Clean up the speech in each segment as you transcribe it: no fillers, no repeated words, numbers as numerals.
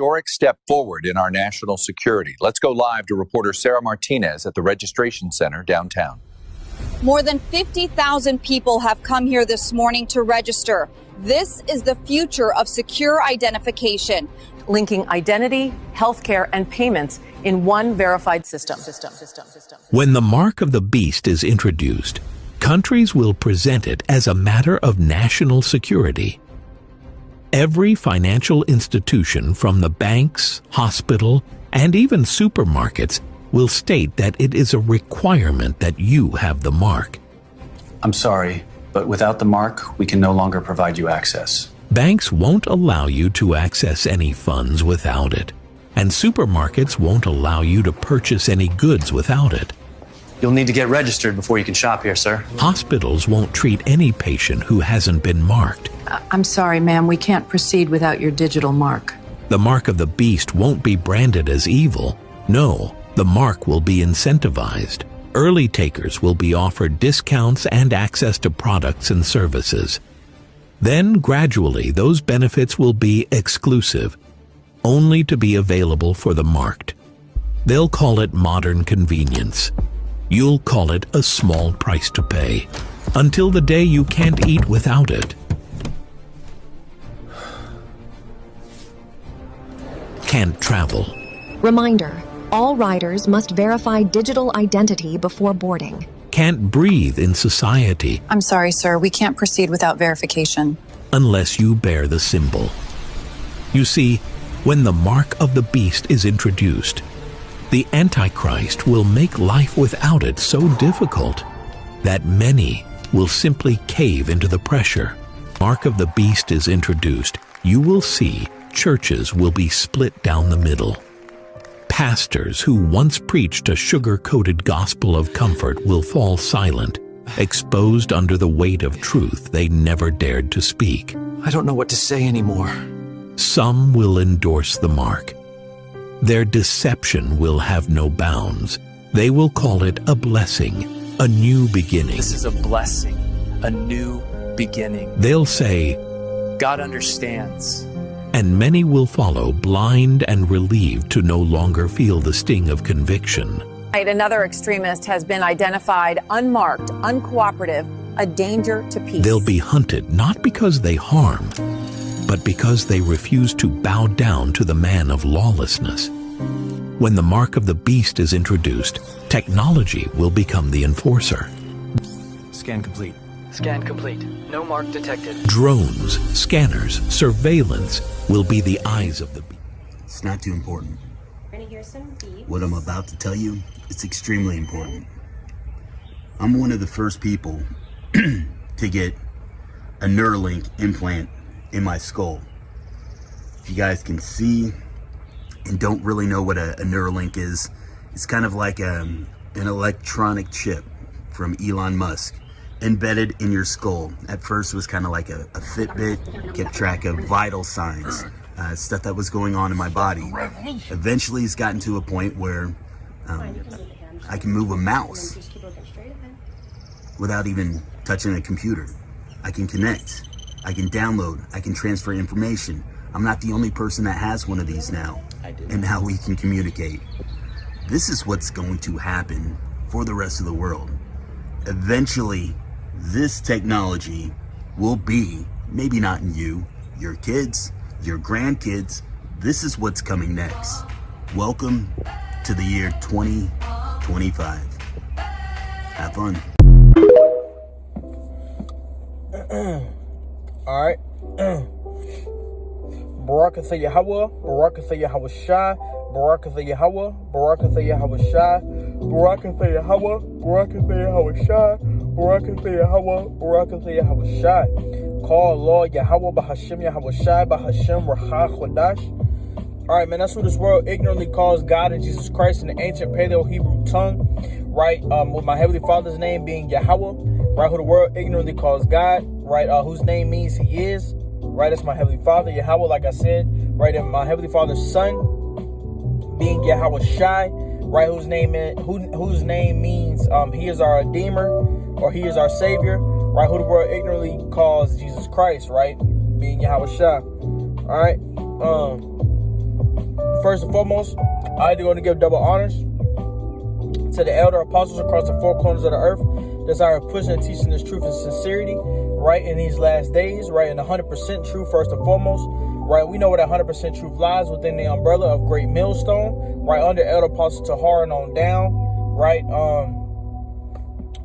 Historic step forward in our national security. Let's go live to reporter Sarah Martinez at the Registration Center downtown. More than 50,000 people have come here this morning to register. This is the future of secure identification, linking identity, healthcare, and payments in one verified system. When the mark of the beast is introduced, countries will present it as a matter of national security. Every financial institution, from the banks, hospital, and even supermarkets, will state that it is a requirement that you have the mark. I'm sorry, but without the mark, we can no longer provide you access. Banks won't allow you to access any funds without it, and supermarkets won't allow you to purchase any goods without it. You'll need to get registered before you can shop here, sir. Hospitals won't treat any patient who hasn't been marked. I'm sorry, ma'am, we can't proceed without your digital mark. The mark of the beast won't be branded as evil. No, the mark will be incentivized. Early takers will be offered discounts and access to products and services. Then, gradually, those benefits will be exclusive, only to be available for the marked. They'll call it modern convenience. You'll call it a small price to pay, until the day you can't eat without it. Can't travel. Reminder, all riders must verify digital identity before boarding. Can't breathe in society. I'm sorry, sir, we can't proceed without verification. Unless you bear the symbol. You see, when the mark of the beast is introduced, the Antichrist will make life without it so difficult that many will simply cave into the pressure. Mark of the beast is introduced, you will see churches will be split down the middle. Pastors who once preached a sugar-coated gospel of comfort will fall silent, exposed under the weight of truth they never dared to speak. I don't know what to say anymore. Some will endorse the mark. Their deception will have no bounds. They will call it a blessing, a new beginning. This is a blessing, a new beginning. They'll say, God understands. And many will follow, blind and relieved to no longer feel the sting of conviction. Another extremist has been identified unmarked, uncooperative, a danger to peace. They'll be hunted not because they harm, but because they refuse to bow down to the man of lawlessness. When the mark of the beast is introduced, technology will become the enforcer. Scan complete. Scan complete. No mark detected. Drones, scanners, surveillance will be the eyes of the beast. It's not too important. What I'm about to tell you, it's extremely important. I'm one of the first people to get a Neuralink implant in my skull. If you guys can see and don't really know what a Neuralink is, it's kind of like an electronic chip from Elon Musk embedded in your skull. At first it was kind of like a Fitbit, kept track of vital signs, stuff that was going on in my body. Eventually it's gotten to a point where I can move a mouse without even touching a computer. I can connect, I can download, I can transfer information. I'm not the only person that has one of these now, and now we can communicate. This is what's going to happen for the rest of the world. Eventually, this technology will be, maybe not in you, your kids, your grandkids. This is what's coming next. Welcome to the year 2025. Have fun. All right. Barakatha Yahweh, Barakatha Yahweh Shai, Barakatha Yahweh, Barakatha Yahweh Shai, Barakatha Yahweh, Barakatha Yahweh Shai, Barakatha Yahweh, Barakatha Yahweh Shai. Call Lord Yahweh Bahashem Yahweh Shai Bahashem Rahah Chodash. All right, man, that's who this world ignorantly calls God and Jesus Christ in the ancient Paleo-Hebrew tongue, right? With my Heavenly Father's name being Yahweh, right? Who the world ignorantly calls God, right? Whose name means He is, right? That's my Heavenly Father, Yahweh, like I said, right? And my Heavenly Father's Son being Yahweh Shai, right? Whose name means He is our Redeemer, or He is our Savior, right? Who the world ignorantly calls Jesus Christ, right? Being Yahweh Shai. All right. First and foremost, I do want to give double honors to the elder apostles across the four corners of the earth that are pushing and teaching this truth and sincerity right in these last days, right, in 100% truth first and foremost, right. We know where that 100% truth lies, within the umbrella of Great Millstone, right, under Elder Apostle Tahar and on down, right.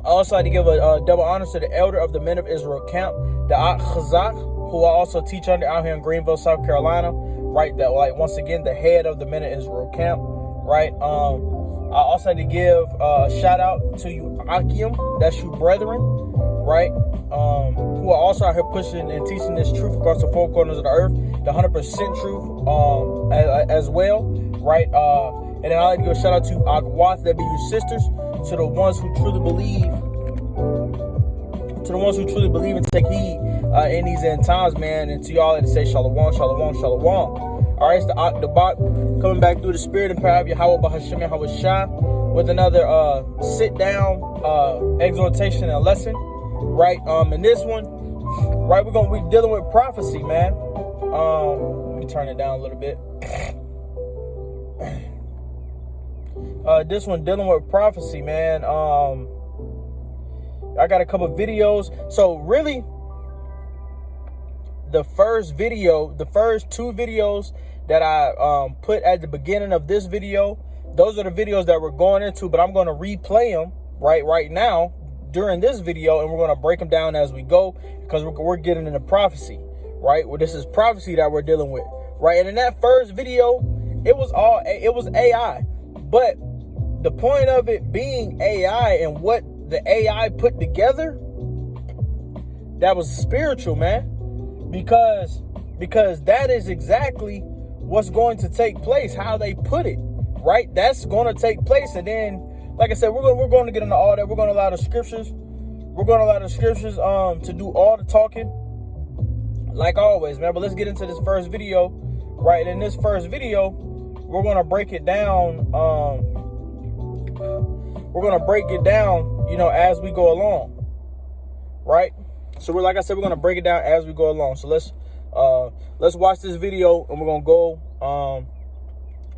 I also like to give a double honors to the elder of the Men of Israel camp, the Ak Chazak, who I also teach under out here in Greenville, South Carolina, right, that, like, once again, the head of the Men of Israel camp, right. I also had to give a shout out to you, Akim, that's you brethren, right, who are also out here pushing and teaching this truth across the four corners of the earth, the 100% truth as well, right. And then I like to give a shout out to Akwat, that be your sisters, to the ones who truly believe, and take heed in these end times, man, and to y'all that say shalom, shalom, shalom. All right, it's the Motb coming back through the spirit and power of Yahweh Bahashem Yahweh Shah with another sit down exhortation and lesson, right? In this one, right, we're dealing with prophecy, man. Let me turn it down a little bit. This one dealing with prophecy, man. I got a couple videos. So really, the first two videos that I put at the beginning of this video, those are the videos that we're going into, but I'm going to replay them right now during this video, and we're going to break them down as we go, because we're getting into prophecy, right? Well, this is prophecy that we're dealing with, right? And in that first video, it was AI, but the point of it being AI and what the AI put together, that was spiritual, man, because that is exactly what's going to take place, how they put it, right? That's going to take place. And then, like I said, we're going to get into all that. We're going to allow the scriptures to do all the talking, like always, man. But let's get into this first video, right? In this first video, we're going to break it down. You know, as we go along, right? So we're going to break it down as we go along. So let's watch this video, and we're going to go,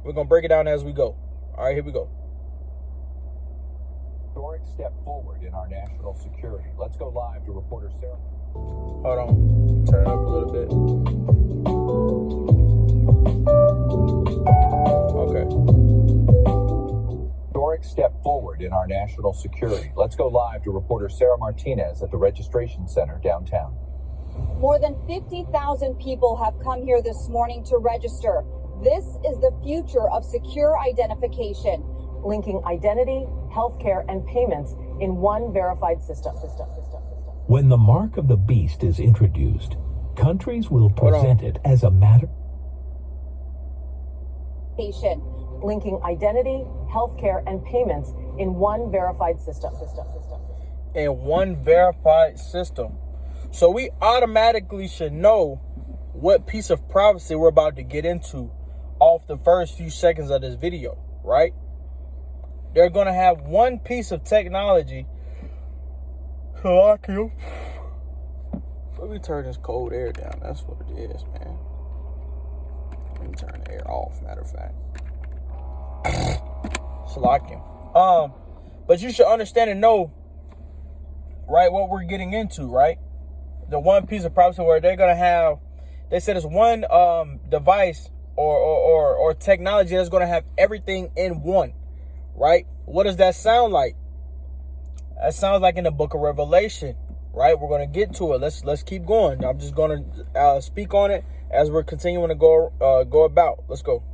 we're going to break it down as we go. All right, here we go. Historic step forward in our national security. Let's go live to reporter Sarah. Hold on, turn it up a little bit. Okay. Historic step forward in our national security. Let's go live to reporter Sarah Martinez at the registration center downtown. More than 50,000 people have come here this morning to register. This is the future of secure identification, linking identity, healthcare, and payments in one verified system. When the mark of the beast is introduced, countries will present it as a matter. Linking identity, healthcare, and payments in one verified system. In one verified system. So we automatically should know what piece of prophecy we're about to get into off the first few seconds of this video, right? They're going to have one piece of technology. Let me turn this cold air down. That's what it is, man. Let me turn the air off, matter of fact. Salakim. But you should understand and know, right, what we're getting into, right? The one piece of prophecy where they're going to have, they said it's one device or technology that's going to have everything in one, right? What does that sound like? That sounds like in the book of Revelation, right? We're going to get to it. Let's keep going. I'm just going to speak on it as we're continuing to go about. Let's go.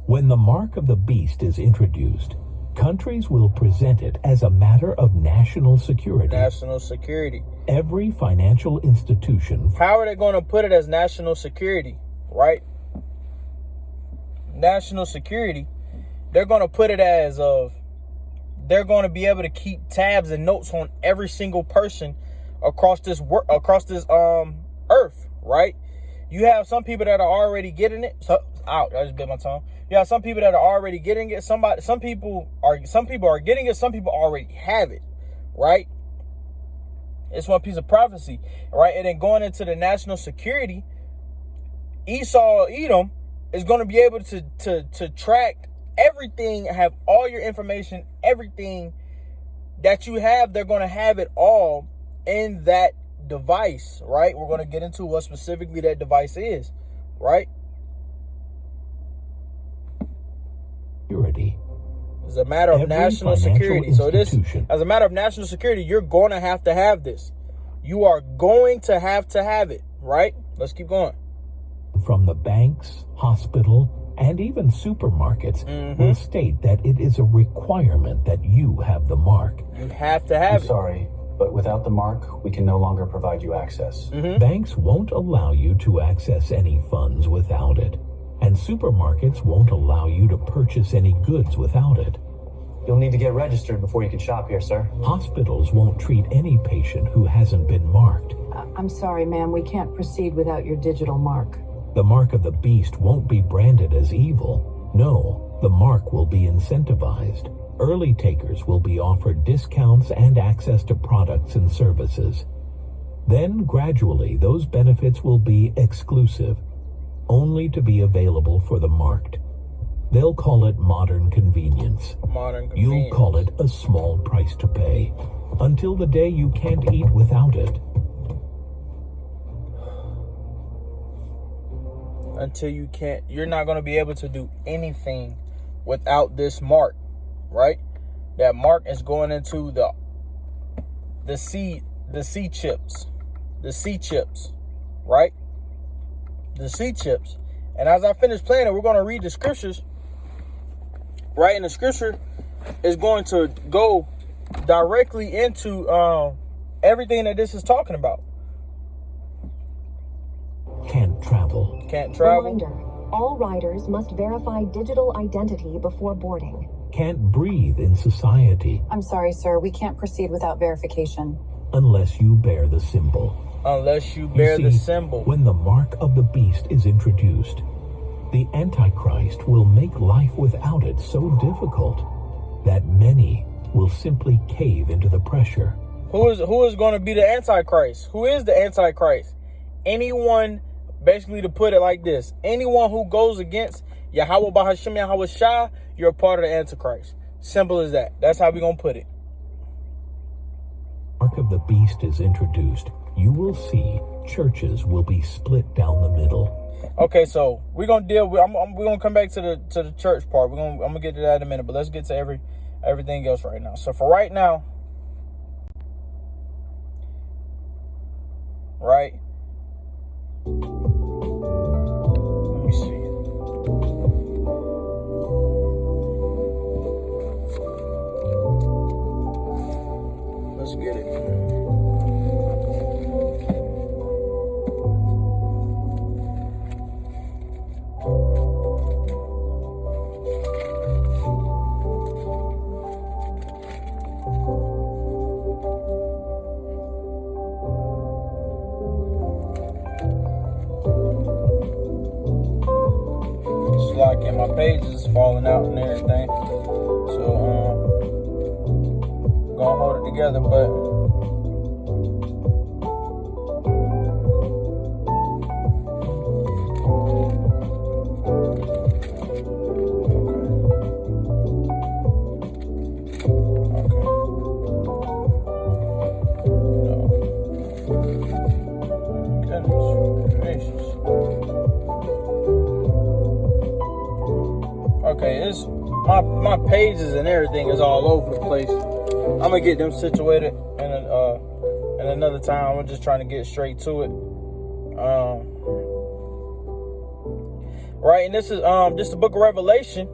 When the mark of the beast is introduced, countries will present it as a matter of national security. National security. Every financial institution. How are they going to put it as national security, right? National security. They're going to put it as of, they're going to be able to keep tabs and notes on every single person across this earth, right? You have some people that are already getting it. I just bit my tongue. You have some people that are already getting it. Some people are getting it. Some people already have it, right? It's one piece of prophecy, right? And then going into the national security, Esau, Edom, is going to be able to track everything, have all your information, everything that you have. They're going to have it all in that device, right? We're going to get into what specifically that device is, right? Security. As a matter of Every national financial security. So this, institution- as a matter of national security, you're going to have this. You are going to have it, right? Let's keep going. From the banks, hospital, and even supermarkets will state that it is a requirement that you have the mark. You have to have I'm it. sorry, but without the mark, we can no longer provide you access. Banks won't allow you to access any funds without it, and supermarkets won't allow you to purchase any goods without it. You'll need to get registered before you can shop here, sir. Hospitals won't treat any patient who hasn't been marked. I'm sorry, ma'am. We can't proceed without your digital mark. The mark of the beast won't be branded as evil. No, the mark will be incentivized. Early takers will be offered discounts and access to products and services. Then, gradually, those benefits will be exclusive, only to be available for the marked. They'll call it modern convenience. You'll call it a small price to pay, until the day you can't eat without it. Until you can't, you're not going to be able to do anything without this mark, right? That mark is going into the C chips, right? The C chips. And as I finish playing it, we're going to read the scriptures, right? And the scripture is going to go directly into everything that this is talking about. Can't travel. Can't travel. Reminder, all riders must verify digital identity before boarding. Can't breathe in society I'm sorry, sir. We can't proceed without verification. unless you bear the symbol. Unless you bear see, the symbol. When the mark of the beast is introduced, the Antichrist will make life without it so difficult that many will simply cave into the pressure. Who is going to be the Antichrist? Who is the Antichrist? Anyone, basically to put it like this, anyone who goes against Yahweh Bahashim Yahweh Shah, you're a part of the Antichrist. Simple as that. That's how we're going to put it. Mark of the beast is introduced, you will see churches will be split down the middle. Okay, so we're gonna deal with. We're gonna come back to the church part. I'm gonna get to that in a minute, but let's get to everything else right now. So for right now, right? Let me see. Let's get it. Slacking, my page is falling out and everything. So gonna hold it together, but it's my pages and everything is all over the place. I'm gonna get them situated in another time. I'm just trying to get straight to it. Right, and this is the book of Revelation.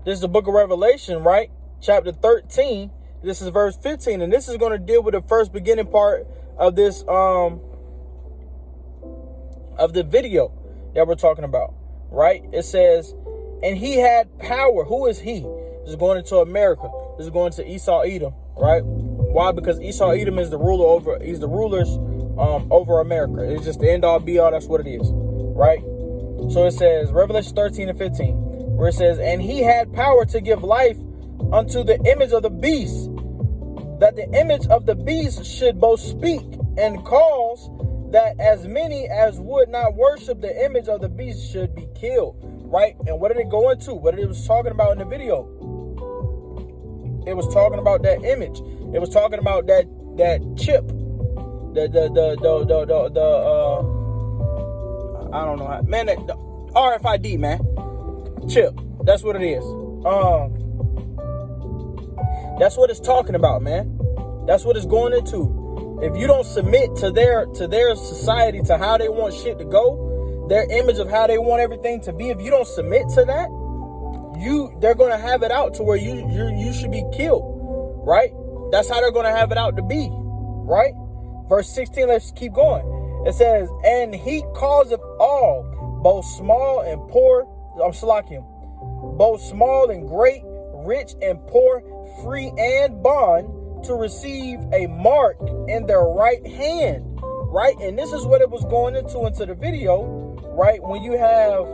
This is the book of Revelation, right? Chapter 13. This is verse 15, and this is going to deal with the first beginning part of this of the video that we're talking about. Right? It says, and he had power. Who is he? This is going into America. This is going to Esau Edom, right? Why? Because Esau Edom is the ruler over, he's the rulers over America. It's just the end all be all, that's what it is. Right? So it says, Revelation 13 and 15, where it says, and he had power to give life unto the image of the beast, that the image of the beast should both speak and cause that as many as would not worship the image of the beast should be killed, right? And what did it go into? What it was talking about in the video? It was talking about that image. It was talking about that chip, the I don't know how, man, the RFID, man, chip. That's what it is. That's what it's talking about, man. That's what it's going into. If you don't submit to their society, to how they want shit to go, their image of how they want everything to be, if you don't submit to that, they're gonna have it out to where you should be killed, right? That's how they're gonna have it out to be, right? Verse 16, let's keep going. It says, and he causeth all, both small and poor, both small and great, rich and poor, free and bond, to receive a mark in their right hand, right? And this is what it was going into the video, right? When you have,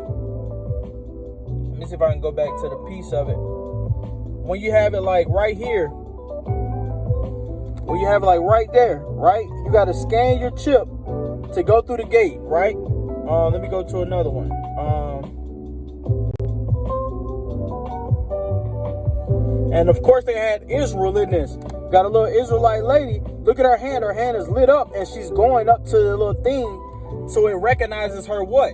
let me see if I can go back to the piece of it. When you have it like right here, when you have it like right there, right? You got to scan your chip to go through the gate, right? Let me go to another one. And of course they had Israel in this. Got a little Israelite lady. Look at her hand. Her hand is lit up and she's going up to the little thing so it recognizes her what?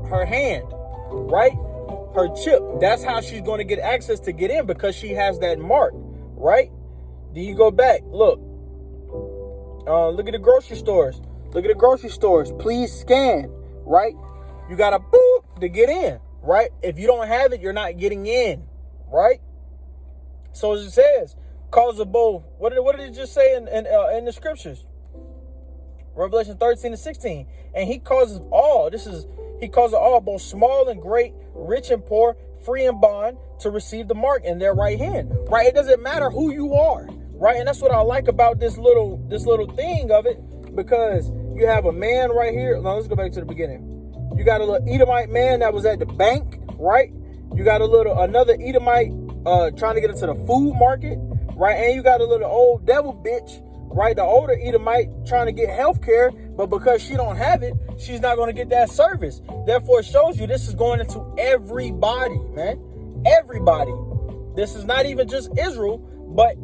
Her hand, right? Her chip. That's how she's going to get access to get in, because she has that mark, right? Do you go back? Look. Look at the grocery stores. Look at the grocery stores. Please scan, right? You got to boop to get in, right? If you don't have it, you're not getting in, right? So as it says, cause of both. What did it just say in the scriptures? Revelation 13:16. And he causes all. He causes all, both small and great, rich and poor, free and bond, to receive the mark in their right hand. Right? It doesn't matter who you are. Right? And that's what I like about this little thing of it, because you have a man right here. Now let's go back to the beginning. You got a little Edomite man that was at the bank, right? You got another Edomite trying to get into the food market, right? And you got a little old devil bitch, right? The older Edomite trying to get health care, but because she don't have it, she's not going to get that service. Therefore, it shows you this is going into everybody, man. Everybody. This is not even just Israel, but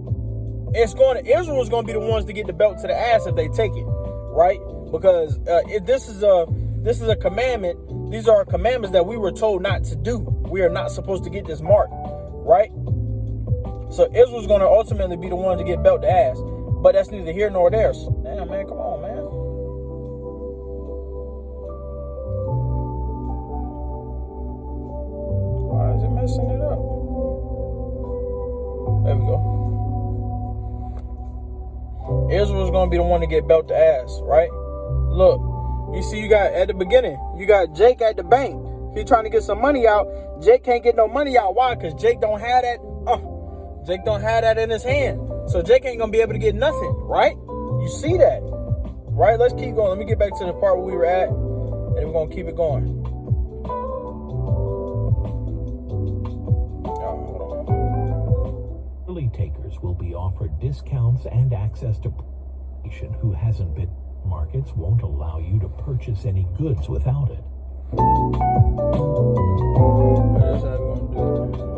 Israel is going to be the ones to get the belt to the ass if they take it, right? Because this is a commandment. These are commandments that we were told not to do. We are not supposed to get this mark, right? So Israel's going to ultimately be the one to get belt to ass. But that's neither here nor there. So, damn, man, come on, man. Why is it messing it up? There we go. Israel's going to be the one to get belt to ass, right? Look, you see, you got at the beginning, you got Jake at the bank. He trying to get some money out. Jake can't get no money out. Why? Because Jake don't have that. Jake don't have that in his hand. So Jake ain't going to be able to get nothing, right? You see that, right? Let's keep going. Let me get back to the part where we were at, and we're going to keep it going. Early takers will be offered discounts and access to who hasn't been. Markets won't allow you to purchase any goods without it. That's how we're going to do it.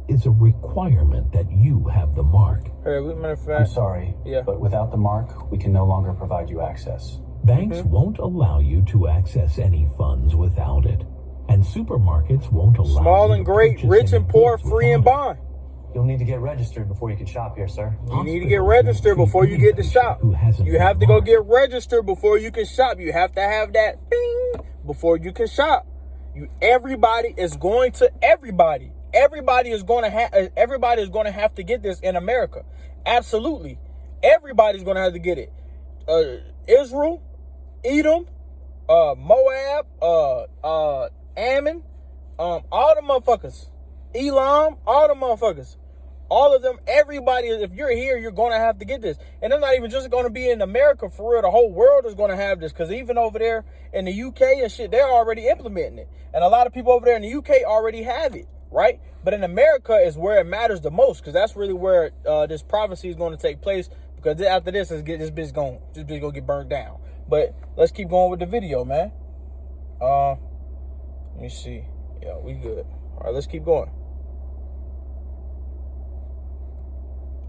It's a requirement that you have the mark. Hey, matter of fact, I'm sorry, but without the mark, we can no longer provide you access. Banks won't allow you to access any funds without it. And supermarkets won't allow small and great, rich and poor, free and bond. You'll need to get registered before you can shop here, sir. You need to get registered before you get to shop. You have to go get registered before you can shop. You have to have that bing before you can shop. Everybody is going to Everybody is going to have to get this in America. Absolutely. Everybody's going to have to get it. Israel, Edom, Moab, Ammon, all the motherfuckers, Elam, all the motherfuckers, all of them, everybody, if you're here, you're going to have to get this. And it's not even just going to be in America for real. The whole world is going to have this, because even over there in the UK and shit, they're already implementing it. And a lot of people over there in the UK already have it. right? But in America is where it matters the most, because that's really where this prophecy is going to take place. Because after this, this bitch gonna get burned down. But let's keep going with the video, man. Let me see. Yeah, we good. All right, let's keep going.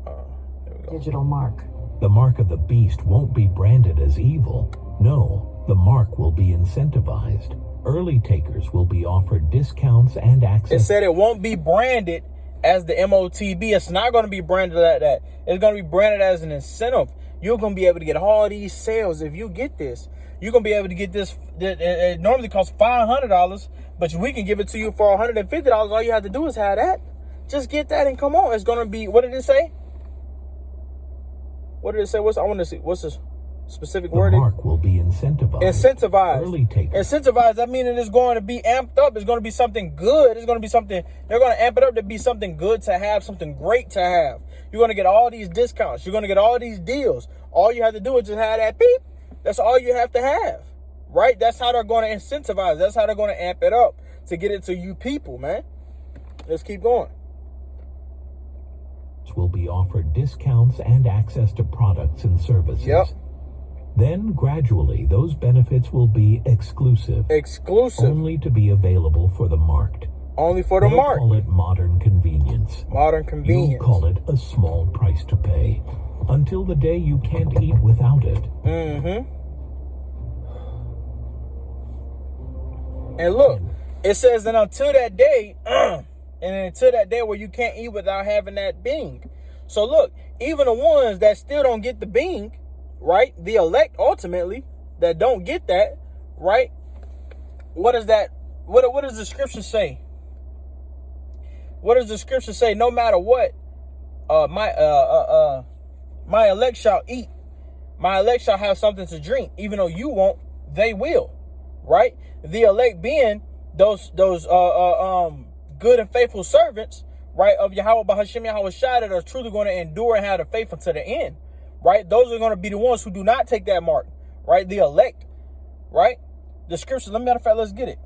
There we go. Digital mark. The mark of the beast won't be branded as evil. No, the mark will be incentivized. Early takers will be offered discounts and access. It said it won't be branded as the Motb. It's not going to be branded like that. It's going to be branded as an incentive. You're going to be able to get all these sales if you get this. You're going to be able to get this. It normally costs $500, but we can give it to you for $150. All you have to do is have that. Just get that and come on. It's going to be, what did it say? What did it say? I want to see. What's this specific wording? The mark will be incentivized. Incentivized. Early takers. Incentivized. That means it's going to be amped up. It's going to be something good. It's going to be something. They're going to amp it up to be something good to have, something great to have. You're going to get all these discounts. You're going to get all these deals. All you have to do is just have that beep. That's all you have to have, right? That's how they're going to incentivize. That's how they're going to amp it up to get it to you people, man. Let's keep going. Will be offered discounts and access to products and services. Yep. Then gradually those benefits will be exclusive. Exclusive. Only to be available for the marked. Only for the marked. Call it modern convenience. Modern convenience. You'll call it a small price to pay until the day you can't eat without it. Mm-hmm. And look, it says that until that day, and until that day where you can't eat without having that being. So look, even the ones that still don't get the being, right? The elect ultimately that don't get that, right? What is that? What does the scripture say? What does the scripture say? No matter what, my elect shall eat. My elect shall have something to drink. Even though you won't, they will, right? The elect being those good and faithful servants, right, of Yahweh Bahashim Yahweh Shai that are truly going to endure and have the faith unto the end, right? Those are going to be the ones who do not take that mark, right? The elect, right? The scriptures, matter of fact, let's get it.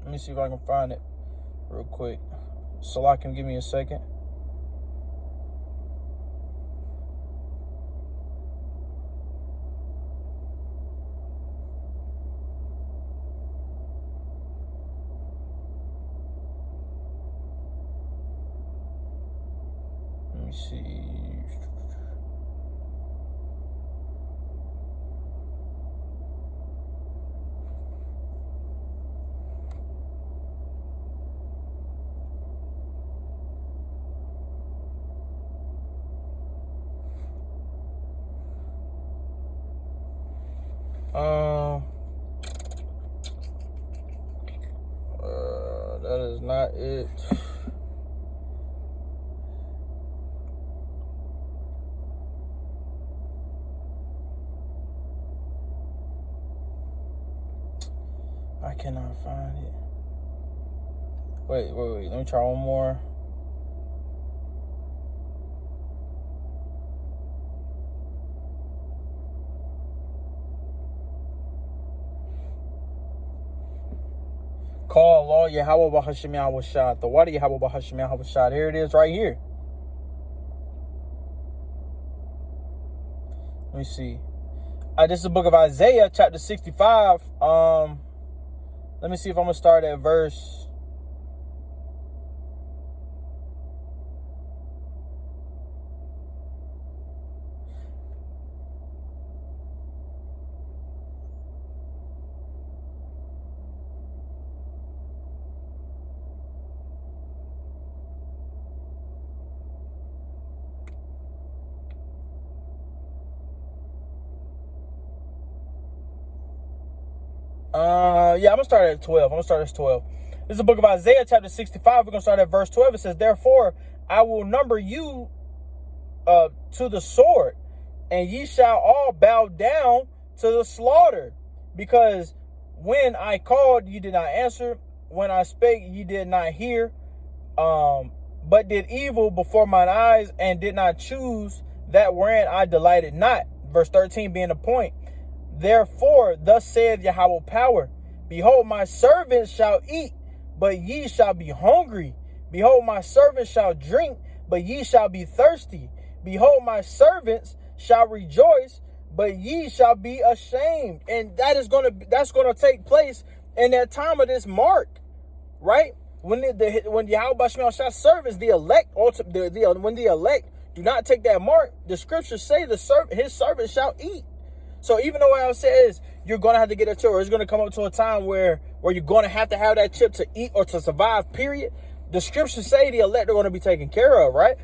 Let me see if I can find it real quick. Salah can give me a second. Let me see. That is not it. I cannot find it. Wait. Let me try one more. Call Allah Yahweh Bahashim Yahweh Shai. The water Yahweh Bahashim Yahweh Shai. Here it is right here. Let me see. This is the book of Isaiah, chapter 65. Let me see if I'm going to start at verse. I'm going to start at 12. I'm going to start at 12. This is the book of Isaiah, chapter 65. We're going to start at verse 12. It says, therefore, I will number you to the sword, and ye shall all bow down to the slaughter. Because when I called, you did not answer. When I spake, ye did not hear. But did evil before mine eyes, and did not choose that wherein I delighted not. Verse 13 being the point. Therefore, thus saith Yahweh power, behold, my servants shall eat but ye shall be hungry. Behold, my servants shall drink, but ye shall be thirsty. Behold, my servants shall rejoice, but ye shall be ashamed. And that's gonna take place in that time of this mark, right? When Yahweh Shemel servants, the elect, when the elect do not take that mark, the scriptures say his servant shall eat. So even though what I says you're gonna have to get a chip, or it's gonna come up to a time where you're gonna have to have that chip to eat or to survive, period, the scriptures say the elect are gonna be taken care of, right?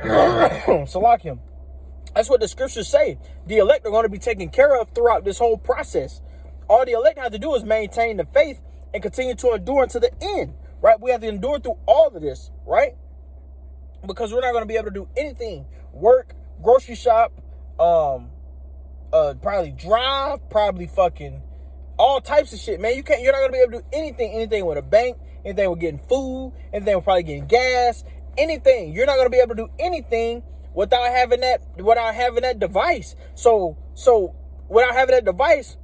Salakim. That's what the scriptures say. The elect are going to be taken care of throughout this whole process. All the elect have to do is maintain the faith and continue to endure unto the end, right? We have to endure through all of this, right? Because we're not going to be able to do anything. Work, grocery shop, probably drive, probably fucking all types of shit, man. You're not going to be able to do anything with a bank, anything with getting food, anything with probably getting gas, anything. You're not going to be able to do anything without having that device. So without having that device,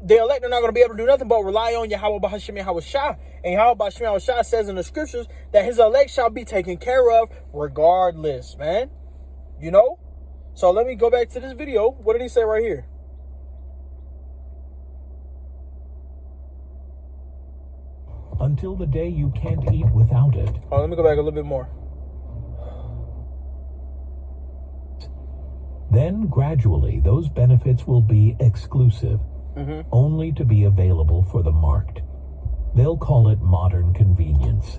the elect are not going to be able to do nothing but rely on Yahweh B'Hashem Yahweh Shah. And Yahweh B'Hashem Yahweh Shah says in the scriptures that his elect shall be taken care of regardless, man. You know? So let me go back to this video. What did he say right here? Until the day you can't eat without it. Oh, let me go back a little bit more. Then gradually those benefits will be exclusive, only to be available for the marked. They'll call it modern convenience.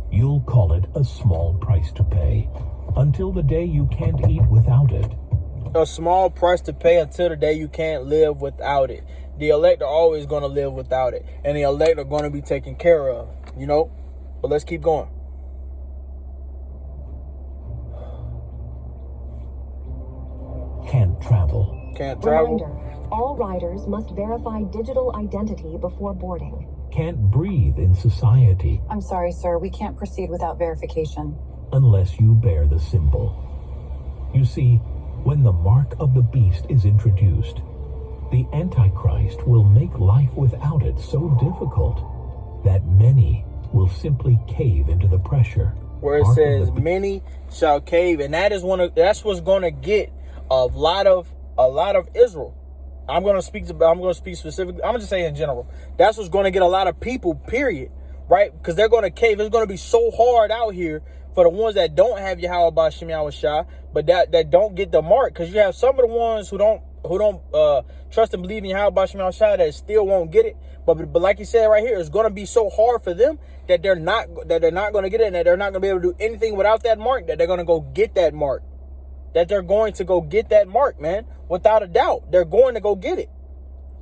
You'll call it a small price to pay, until the day you can't eat without it. A small price to pay until the day you can't live without it. The elect are always going to live without it, and the elect are going to be taken care of, you know? But let's keep going. Can't travel. Can't travel. Reminder, all riders must verify digital identity before boarding. Can't breathe in society. I'm sorry, sir. We can't proceed without verification. Unless you bear the symbol. You see, when the mark of the beast is introduced, the Antichrist will make life without it so difficult that many will simply cave into the pressure. Where it says many shall cave, and that's what's going to get a lot of Israel. I'm going to speak specifically. I'm going to just say in general. That's what's going to get a lot of people, period. Right? Because they're going to cave. It's going to be so hard out here for the ones that don't have Yahweh B'Hashem Yahweh Shah, but that don't get the mark. Because you have some of the ones who don't trust and believe in Yahweh B'Hashem Yahweh Shah that still won't get it. But like you said right here, it's going to be so hard for them that they're not going to get it, and that they're not going to be able to do anything without that mark, that they're going to go get that mark. That they're going to go get that mark, man. Without a doubt. They're going to go get it.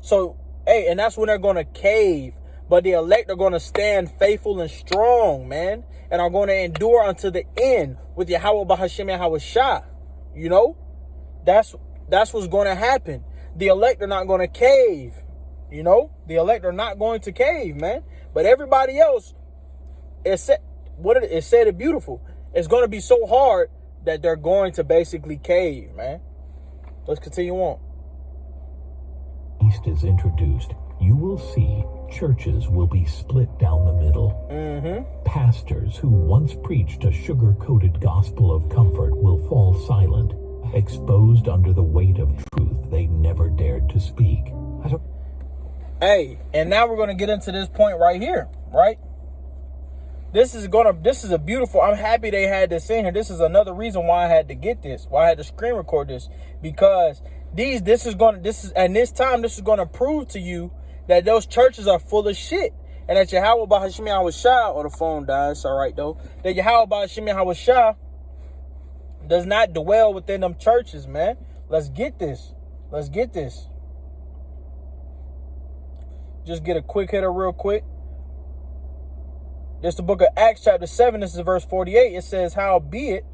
So, hey, and that's when they're going to cave. But the elect are going to stand faithful and strong, man. And are going to endure unto the end with Yahweh B'Hashem Yahweh Shah. You know? That's what's going to happen. The elect are not going to cave. You know? The elect are not going to cave, man. But everybody else, it said it beautiful. It's going to be so hard that they're going to basically cave, man. Let's continue on. East is introduced, you will see churches will be split down the middle. Pastors who once preached a sugar-coated gospel of comfort will fall silent, exposed under the weight of truth they never dared to speak. Hey, and now we're going to get into this point right here, right? This is a beautiful, I'm happy they had this in here. This is another reason why I had to get this, why I had to screen record this, because this is going to prove to you that those churches are full of shit, and that Yahweh B'Hashem Yahweh Shah, or the phone died, it's all right though, that Yahweh B'Hashem Yahweh Shah does not dwell within them churches, man. Let's get this. Just get a quick hitter real quick. This is the book of Acts chapter 7. This is verse 48. It says, howbeit,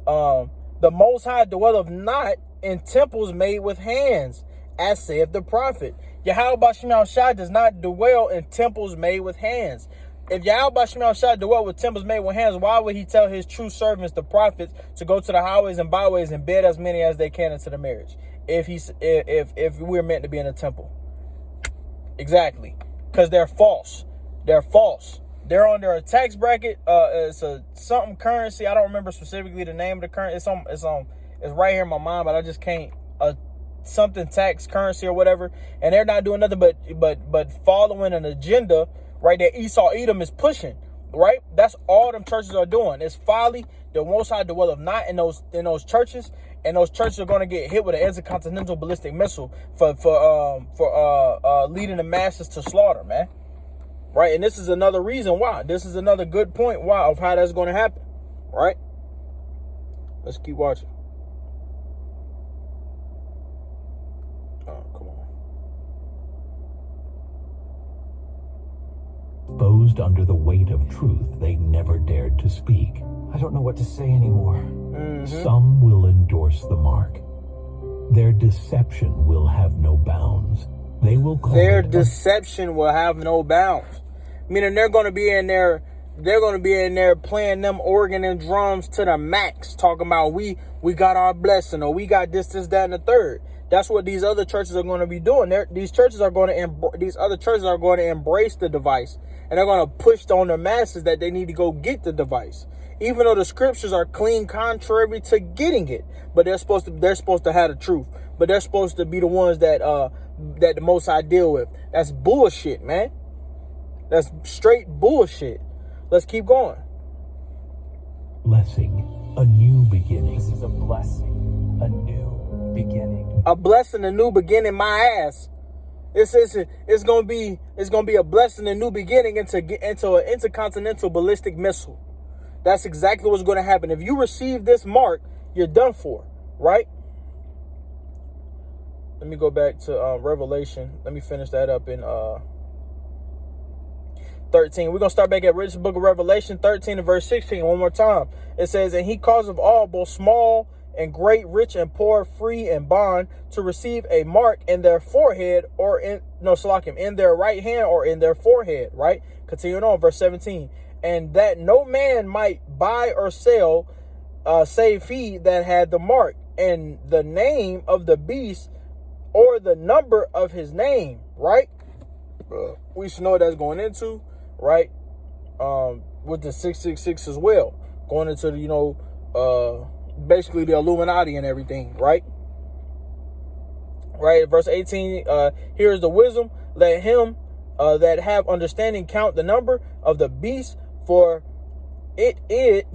the Most High dwelleth not in temples made with hands, as saith the prophet. Yahweh B'Hashem Yahweh Shah does not dwell in temples made with hands. If Yahweh B'Hashem Yahweh Shah dwelt with temples made with hands, why would he tell his true servants, the prophets, to go to the highways and byways and bid as many as they can into the marriage? If we're meant to be in a temple. Exactly. Because they're false. They're under a tax bracket. It's a something currency. I don't remember specifically the name of the currency. It's right here in my mind, but I just can't. Something tax currency or whatever. And they're not doing nothing but following an agenda, right? That Esau Edom is pushing, right? That's all them churches are doing. It's folly. The Most High dwelleth not in those churches, and those churches are going to get hit with an intercontinental ballistic missile for leading the masses to slaughter, man. Right, and this is another reason why. This is another good point why of how that's going to happen, right? Let's keep watching. Oh, come on. Exposed under the weight of truth they never dared to speak. I don't know what to say anymore. Some will endorse the mark. Their deception will have no bounds. They will call their deception will have no bounds. Meaning they're going to be in there. They're going to be in there playing them organ and drums to the max, talking about we got our blessing, or we got this, that, and the third. That's what these other churches are going to be doing. These other churches are going to embrace the device, and they're going to push on the masses that they need to go get the device, even though the scriptures are clean contrary to getting it. But they're supposed to have the truth. But they're supposed to be the ones that the Most High deal with. That's bullshit, man. That's straight bullshit. Let's keep going. Blessing, a new beginning. This is a blessing, a new beginning. A blessing, a new beginning. My ass. It's gonna be a blessing, a new beginning into an intercontinental ballistic missile. That's exactly what's going to happen. If you receive this mark, you're done for, right? Let me go back to Revelation. Let me finish that up in 13. We're going to start back at the book of Revelation 13 and verse 16 one more time. It says, and he causeth all, both small and great, rich and poor, free and bond, to receive a mark in their forehead or in their right hand or in their forehead, right? Continuing on, verse 17. And that no man might buy or sell, save he that had the mark, and the name of the beast, or the number of his name, right? We should know what that's going into, right? With the 666 as well, going into the, basically the Illuminati and everything, right? Right, verse 18, here is the wisdom. Let him that have understanding count the number of the beast, for it is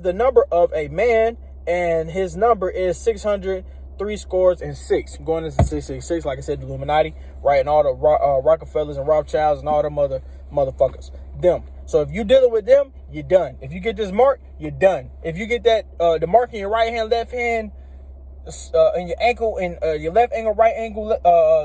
the number of a man, and his number is 666. Going into 666, like I said, the Illuminati, right, and all the Rockefellers and Rothschilds and all them other motherfuckers. Them. So if you dealing with them, you're done. If you get this mark, you're done. If you get that the mark in your right hand, left hand, in your ankle, in your left ankle, right ankle,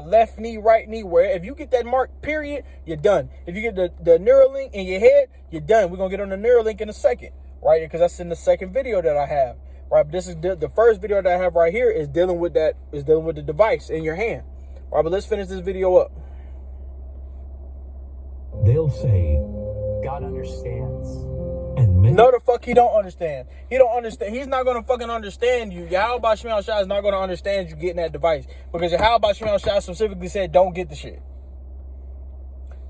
left knee, right knee, where if you get that mark, period, you're done. If you get the Neuralink in your head, you're done. We're gonna get on the Neuralink in a second, right? Because that's in the second video that I have, right? But this is the first video that I have right here is dealing with the device in your hand, right? But let's finish this video up. They'll say, God understands. And many, no, the fuck he don't understand. He don't understand. He's not gonna fucking understand you. Yahweh Shemel Shah is not gonna understand you getting that device, because Yahweh Shemel Shah specifically said, "Don't get the shit."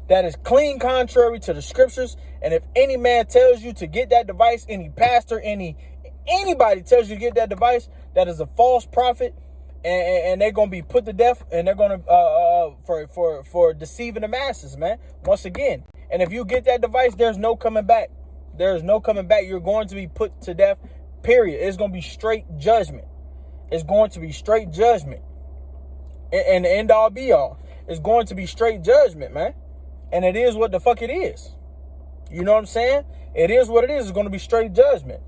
That is clean contrary to the scriptures. And if any man tells you to get that device, any pastor, anybody tells you to get that device, that is a false prophet, and they're gonna be put to death, and they're gonna for deceiving the masses, man. Once again, and if you get that device, there's no coming back. There's no coming back. You're going to be put to death, period. It's going to be straight judgment. It's going to be straight judgment. And the end all be all. It's going to be straight judgment, man. And it is what the fuck it is. You know what I'm saying? It is what it is. It's going to be straight judgment.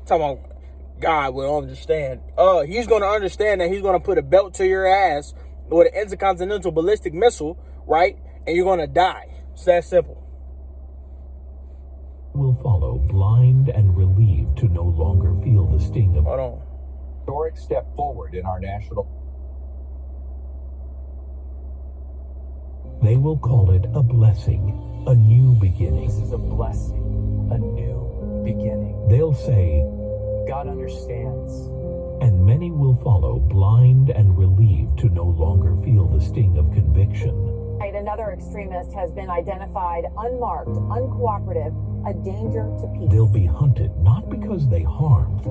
Talking about God will understand. He's going to understand that he's going to put a belt to your ass with an intercontinental ballistic missile, right? And you're going to die. It's that simple. Will follow, blind and relieved to no longer feel the sting of... Hold on. Historic step forward in our national... They will call it a blessing, a new beginning. This is a blessing, a new beginning. They'll say, God understands. And many will follow, blind and relieved to no longer feel the sting of conviction. Another extremist has been identified unmarked, uncooperative, a danger to peace. They'll be hunted not because they harmed,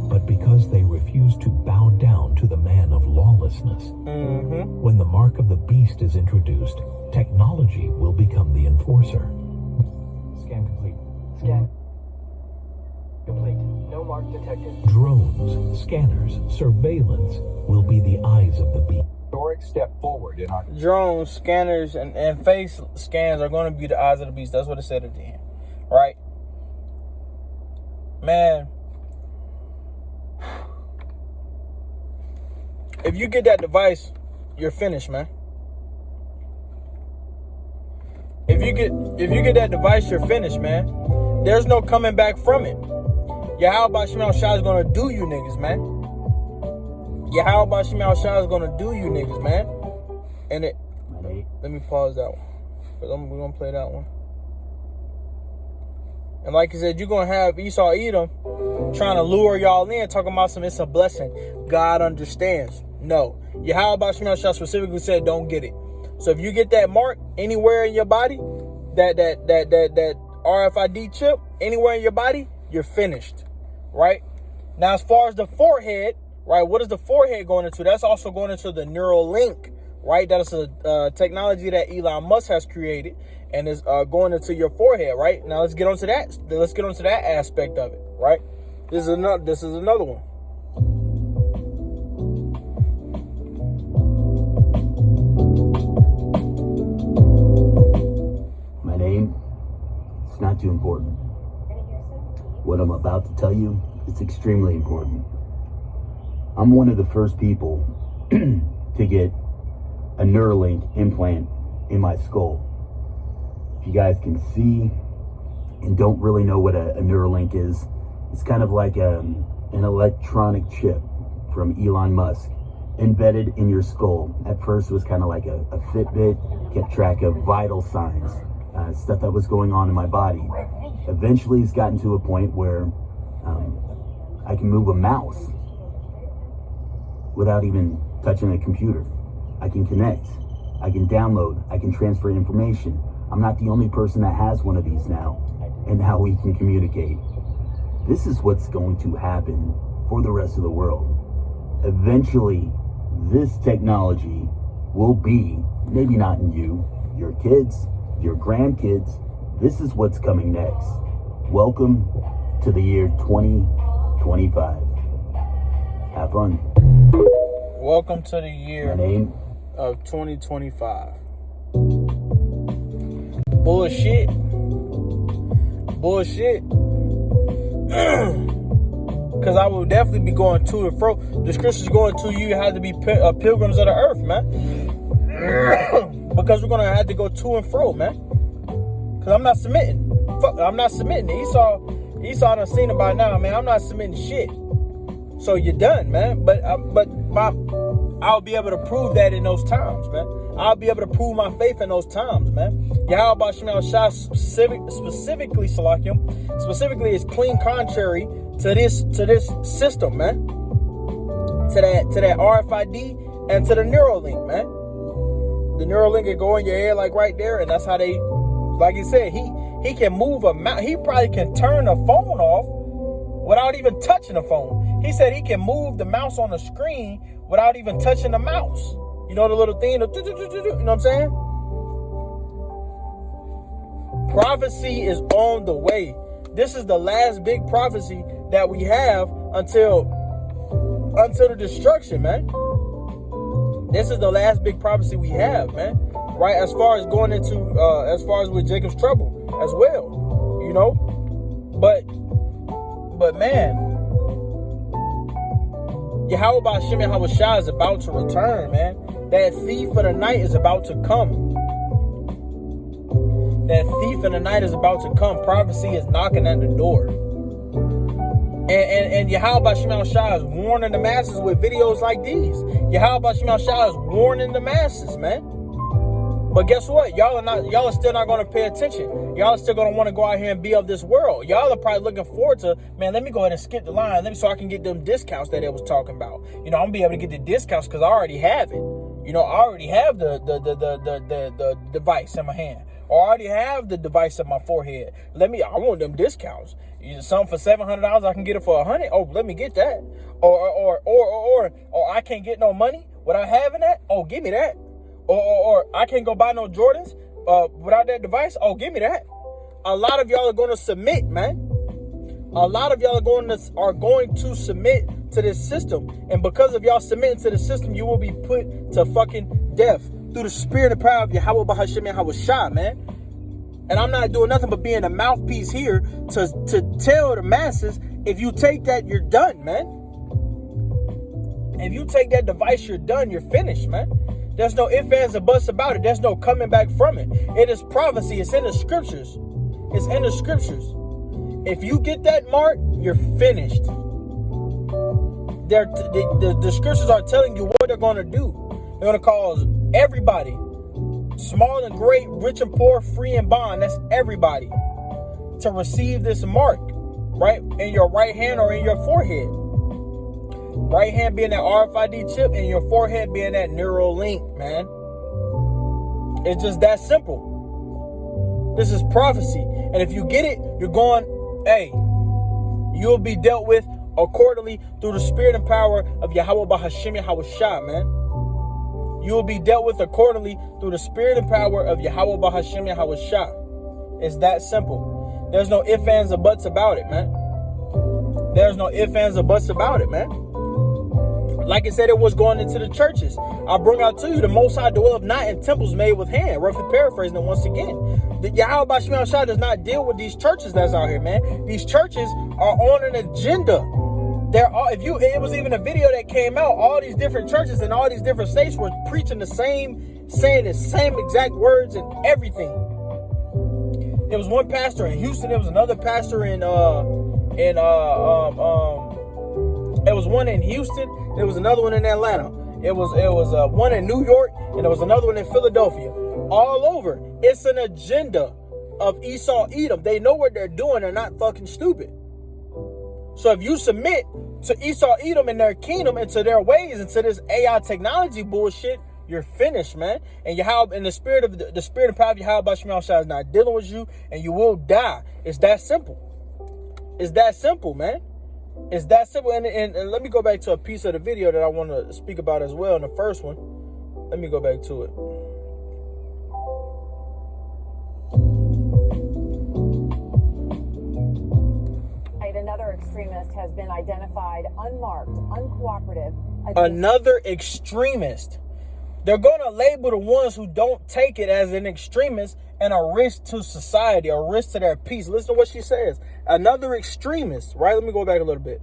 but because they refuse to bow down to the man of lawlessness. When the mark of the beast is introduced, technology will become the enforcer. Scan complete. Scan complete. No mark detected. Drones, scanners, surveillance will be the eyes of the beast. Historic step forward in our Drones, scanners, and face scans are going to be the eyes of the beast. That's what it said at the end, right? Man, if you get that device, you're finished, man. If you get that device, you're finished, man. There's no coming back from it. Yahweh Shemel Shah is gonna do you niggas, man. Yahweh Shemel Shah is gonna do you niggas, man. And it. Let me pause that one, because we're gonna play that one. And like I said, you're gonna have Esau Edom trying to lure y'all in, talking about it's a blessing. God understands. No, Yahweh Shemel Shah specifically said, don't get it. So if you get that mark anywhere in your body, that RFID chip anywhere in your body, you're finished, right? Now, as far as the forehead, right, what is the forehead going into? That's also going into the neural link, right? That is a technology that Elon Musk has created and is going into your forehead, right? Now let's get onto that. Let's get onto that aspect of it, right? This is another one. My name, it's not too important. What I'm about to tell you, it's extremely important. I'm one of the first people to get a Neuralink implant in my skull. If you guys can see and don't really know what a Neuralink is, it's kind of like an electronic chip from Elon Musk embedded in your skull. At first it was kind of like a Fitbit, kept track of vital signs, stuff that was going on in my body. Eventually it's gotten to a point where I can move a mouse without even touching a computer. I can connect, I can download, I can transfer information. I'm not the only person that has one of these now, and how we can communicate. This is what's going to happen for the rest of the world. Eventually, this technology will be, maybe not in you, your kids, your grandkids. This is what's coming next. Welcome to the year 2025. Have fun. Welcome to the year of 2025. Bullshit. Because I will definitely be going to and fro. The scriptures going to you have to be pilgrims of the earth, man. Because we're going to have to go to and fro, man. Because I'm not submitting. Fuck, I'm not submitting. Esau done seen it by now, man. I'm not submitting shit. So you're done, man. But I'll be able to prove that in those times, man. I'll be able to prove my faith in those times, man. Yahweh Shemel Shah specifically Salakim, specifically is clean contrary to this system, man. To that RFID and to the Neuralink, man. The Neuralink can go in your head like right there, and that's how they, like you said, he can move a mouse. He probably can turn a phone off without even touching the phone. He said he can move the mouse on the screen without even touching the mouse. You know, the little thing, you know what I'm saying? Prophecy is on the way. This is the last big prophecy that we have until the destruction, man. This is the last big prophecy we have, man. Right? As far as going into, as far as with Jacob's trouble as well, you know? But man, Yahweh Shemel Shah is about to return, man. That thief of the night is about to come. That thief in the night is about to come. Prophecy is knocking at the door. And Yahweh Shemel Shah is warning the masses with videos like these. Yahweh Shemel Shah is warning the masses, man. But guess what? Y'all are still not going to pay attention. Y'all are still going to want to go out here and be of this world. Y'all are probably looking forward to, man, let me go ahead and skip the line. So I can get them discounts that they was talking about. You know, I'm going to be able to get the discounts because I already have it. You You know, I already have the device in my hand. Or I already have the device on my forehead. I want them discounts. Something for $700, I can get it for $100. Oh, let me get that. Or I can't get no money without having that. Oh, give me that. Or I can't go buy no Jordans without that device. Oh, give me that. A lot of y'all are going to submit, man. A lot of y'all are going to submit to this system. And because of y'all submitting to the system, you will be put to fucking death through the spirit and power of Yahweh Bahashim Yahweh Shah, man. And I'm not doing nothing but being a mouthpiece here to tell the masses, if you take that, you're done, man. If you take that device, you're done. You're finished, man. There's no ifs, ands, or buts about it. There's no coming back from it. It is prophecy. It's in the scriptures. It's in the scriptures. If you get that mark, you're finished. The scriptures are telling you what they're going to do. They're going to cause everybody, small and great, rich and poor, free and bond, that's everybody, to receive this mark, right? In your right hand or in your forehead. Right hand being that RFID chip and your forehead being that neural link, man. It's just that simple. This is prophecy. And if you get it, you're going, hey, you'll be dealt with accordingly through the spirit and power of Yahweh Bahashim Yahweh Shah, man. You will be dealt with accordingly through the spirit and power of Yahweh Bahashim Yahweh Shah. It's that simple. There's no ifs, ands, or buts about it, man. There's no ifs, ands, or buts about it, man. Like I said, it was going into the churches. I bring out to you, the Most High dwelleth not in temples made with hand. Roughly paraphrasing it once again. The Yahweh Bahashim Yahweh Shah does not deal with these churches that's out here, man. These churches are on an agenda. It was even a video that came out, all these different churches in all these different states were preaching the same, saying the same exact words and everything. There was one pastor in Houston, there was another pastor it was one in Houston, there was another one in Atlanta. It was one in New York, and there was another one in Philadelphia. All over. It's an agenda of Esau Edom. They know what they're doing, they're not fucking stupid. So if you submit to Esau Edom and their kingdom and to their ways and to this AI technology bullshit, you're finished, man. And the spirit and power of Yahweh Bahashim Shah is not dealing with you, and you will die. It's that simple. It's that simple, man. It's that simple. And let me go back to a piece of the video that I want to speak about as well in the first one. Let me go back to it. Another extremist has been identified, unmarked, uncooperative. Another extremist. They're going to label the ones who don't take it as an extremist and a risk to society, a risk to their peace. Listen to what she says. Another extremist, right? Let me go back a little bit.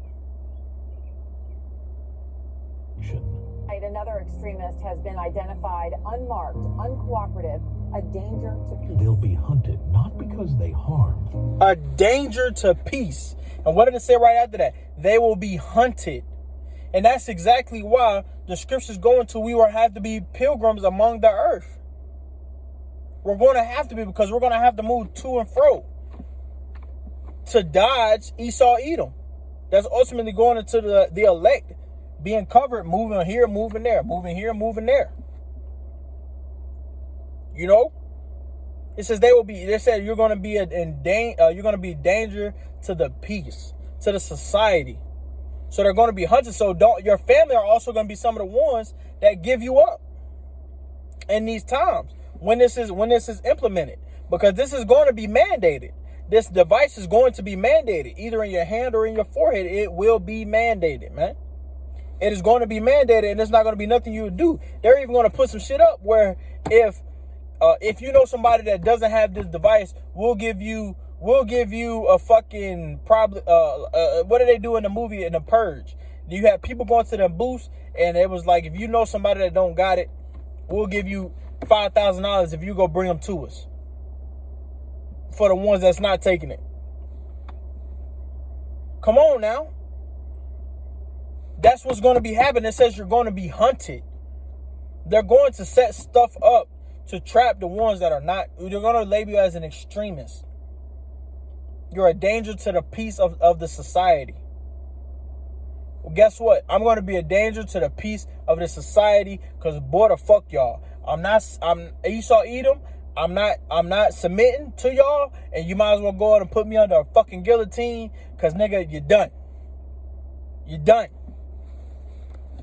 Another extremist has been identified, unmarked, uncooperative, a danger to peace. They'll be hunted not because they harm. A danger to peace. And what did it say right after that? They will be hunted. And that's exactly why the scriptures go into we will have to be pilgrims among the earth. We're going to have to be, because we're going to have to move to and fro to dodge Esau Edom. That's ultimately going into the elect being covered, moving here, moving there, moving here, moving there. You know, it says they said you're going to be you're going to be danger to the peace, to the society. So they're going to be hunted. So your family are also going to be some of the ones that give you up in these times when this is implemented, because this is going to be mandated. This device is going to be mandated either in your hand or in your forehead. It will be mandated, man. It is going to be mandated, and it's not going to be nothing you would do. They're even going to put some shit up where if you know somebody that doesn't have this device, we'll give you a fucking probably what do they do in the movie in The Purge? You have people going to them booths, and it was like, if you know somebody that don't got it, we'll give you $5,000 if you go bring them to us. For the ones that's not taking it. Come on now. That's what's going to be happening. It says you're going to be hunted. They're going to set stuff up to trap the ones that are not. They're going to label you as an extremist. You're a danger to the peace of the society. Well, guess what? I'm going to be a danger to the peace of this society because, boy, the fuck y'all. I'm Esau Edom. I'm not submitting to y'all, and you might as well go out and put me under a fucking guillotine because, nigga, you're done. You're done.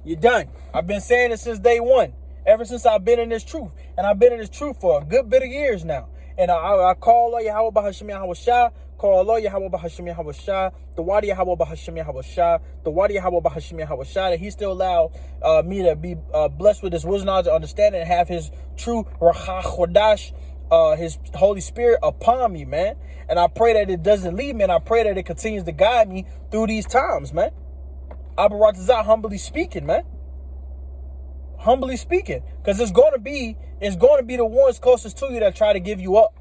You're done. I've been saying it since day one, ever since I've been in this truth. And I've been in this truth for a good bit of years now. And I call Allah Yahweh Bahashim Yahweh Shah, call Allah Yahweh Bahashim Yahweh Shah, the Wadi Yahweh Bahashim Yahweh Shah, the Wadi Yahweh Bahashim Yahweh Shah, that he still allowed me to be blessed with this wisdom, knowledge, and understanding, and have his true Ruach Chodash, his Holy Spirit upon me, man. And I pray that it doesn't leave me, and I pray that it continues to guide me through these times, man. Abba Ratazah, humbly speaking, man. Humbly speaking. Because it's going to be the ones closest to you that try to give you up.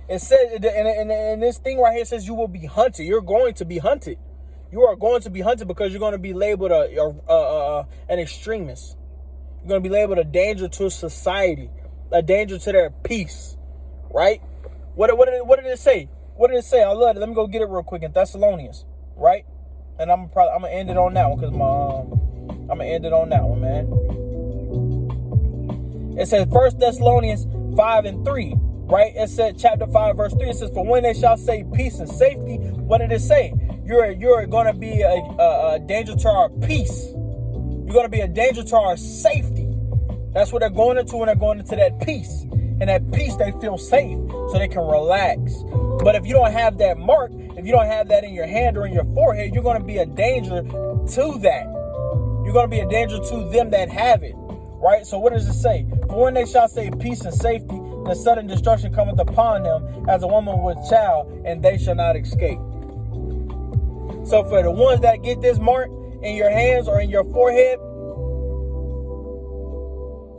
It says, and this thing right here says you will be hunted. You're going to be hunted. You are going to be hunted because you're going to be labeled an extremist. You're going to be labeled a danger to society, a danger to their peace, right? What did it say? What did it say? I love it. Let me go get it real quick in Thessalonians, right? And I'm gonna end it on that one because I'm gonna end it on that one, man. It says 1 Thessalonians 5:3, right? It said chapter 5 verse 3. It says, "For when they shall say peace and safety," what did it say? You're gonna be a danger to our peace. You're gonna be a danger to our safety. That's what they're going into when they're going into that peace. And that peace, they feel safe, so they can relax. But if you don't have that mark, if you don't have that in your hand or in your forehead, you're going to be a danger to that. You're going to be a danger to them that have it, right? So what does it say? "For when they shall say peace and safety, the sudden destruction cometh upon them as a woman with child, and they shall not escape." So for the ones that get this mark in your hands or in your forehead,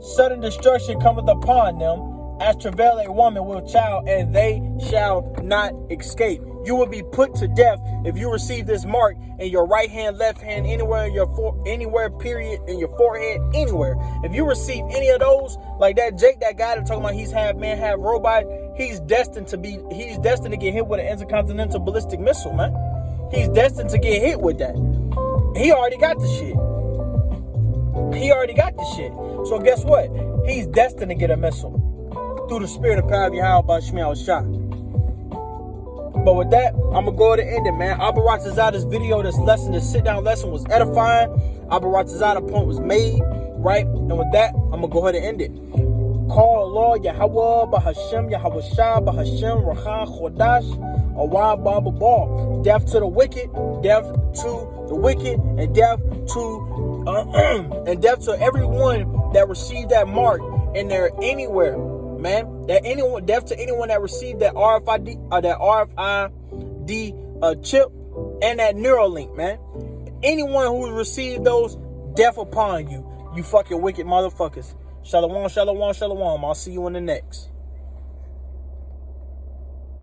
sudden destruction cometh upon them as travail a woman with child, and they shall not escape. You will be put to death if you receive this mark in your right hand, left hand, anywhere in your anywhere, period, in your forehead, anywhere. If you receive any of those, like that Jake, that guy that talking about he's half man, half robot, he's destined to get hit with an intercontinental ballistic missile, man. He's destined to get hit with that. He already got the shit. So guess what? He's destined to get a missile through the spirit of power of Yahweh Shemiah Shah. But with that, I'm going to go ahead and end it, man. Abba Ratazah, this video, this lesson, this sit-down lesson was edifying. Abba Ratazah, the point was made, right? And with that, I'm going to go ahead and end it. Call Allah Yahweh Bahashim Yahweh Shah Bahashim Ruach Chodash Awad Baba Ball. Death to the wicked, death to the wicked, and death to everyone that received that mark in there anywhere. Man, death to anyone that received that RFID chip and that Neuralink, man. Anyone who received those, death upon you, you fucking wicked motherfuckers. Shalom, shalom, shalom. I'll see you in the next.